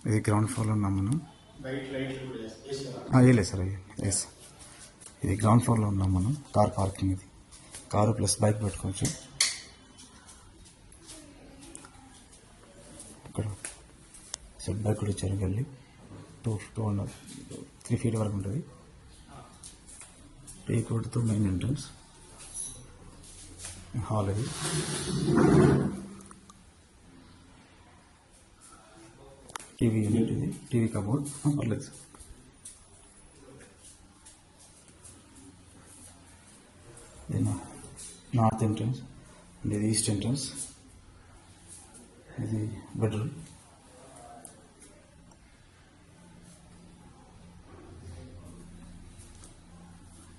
ఇది గ్రౌండ్ ఫ్లోర్లో ఉన్నాం మనం. వేయలేదు సార్, ఎస్. ఇది గ్రౌండ్ ఫ్లోర్లో ఉన్నాం మనం. కార్ పార్కింగ్, ఇది కారు ప్లస్ బైక్ పెట్టుకోవచ్చు. ఇక్కడ సెట్ బ్యాక్ కూడా ఇచ్చారు. వెళ్ళి 3 feet వరకు ఉంటుంది. టేక్ అవుట్తో మెయిన్ ఎంట్రన్స్. హాల్ ఇది. టీవీ యూనిట్ ఇది. టీవీ కబోర్డ్ పర్లేదు సార్. ఇది నార్త్ ఎంట్రన్స్. ఇది ఈస్ట్ ఎంట్రన్స్. ఇది బెడ్రూమ్.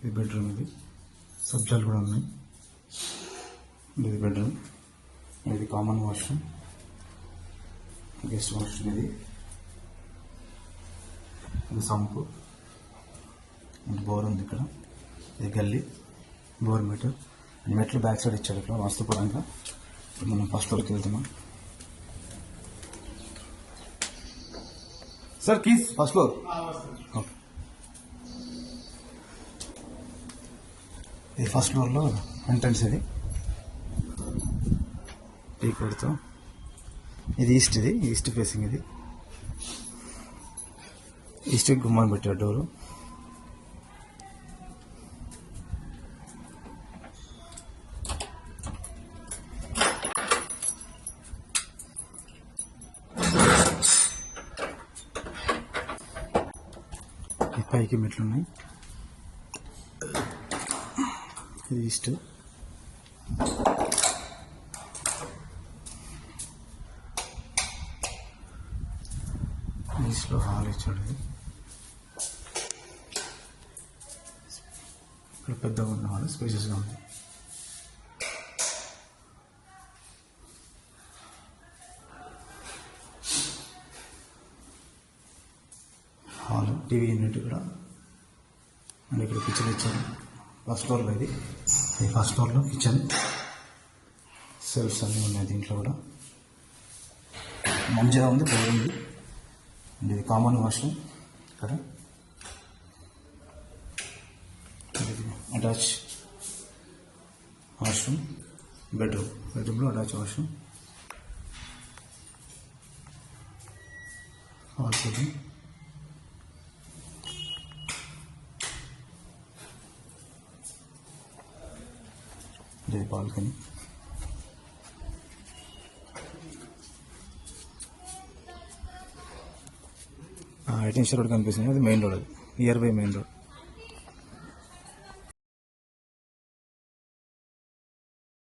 ఇది బెడ్రూమ్. ఇది సబ్జాలు కూడా ఉన్నాయి. ఇది బెడ్రూమ్. ఇది కామన్ వాష్రూమ్, గెస్ట్ వాష్రూమ్. ఇది సంపు. బోర్ ఉంది ఇక్కడ. ఇది గల్లీ, బోర్ మీటర్. మెట్లు బ్యాక్ సైడ్ ఇచ్చాడు ఇక్కడ వాస్తుపరంగా. ఇప్పుడు మనం ఫస్ట్ ఫ్లోర్కి వెళ్తున్నాం. Sir keys first floor. Okay. ఇది ఫస్ట్ ఫ్లోర్లో ఎంట్రన్స్. ఇది టీ కొడుతూ. ఇది ఈస్ట్. ఇది ఈస్ట్ ఫేసింగ్. ఇది ఈస్ట్ గుమ్మం పెట్టారు డోరు. పైకి మెట్లు ఉన్నాయి. ఇది ఈస్ట్. ఈస్ట్లో హాల్ ఇచ్చాడు. ఇక్కడ పెద్దగా ఉన్న హాల్, స్పేషియస్గా ఉంది. హాల్, టీవీ యూనిట్ ఇక్కడ. అండ్ ఇక్కడ కిచెన్ ఇచ్చారు ఫస్ట్ ఫ్లోర్లో. ఇది ఫస్ట్ ఫ్లోర్లో కిచెన్. సెల్ఫ్స్ అన్నీ ఉన్నాయి దీంట్లో కూడా. మంచిగా ఉంది, బాగుంది. అండ్ ఇది కామన్ వాష్రూమ్ ఇక్కడ. Attach washroom. బెడ్రూమ్లో అటాచ్ వాష్రూమ్. హాల్ ఇది. ఇది బాల్కనీ. ఐటెన్షన్ రోడ్ కనిపిస్తుంది. అది మెయిన్ రోడ్. అది నియర్ బై మెయిన్ రోడ్.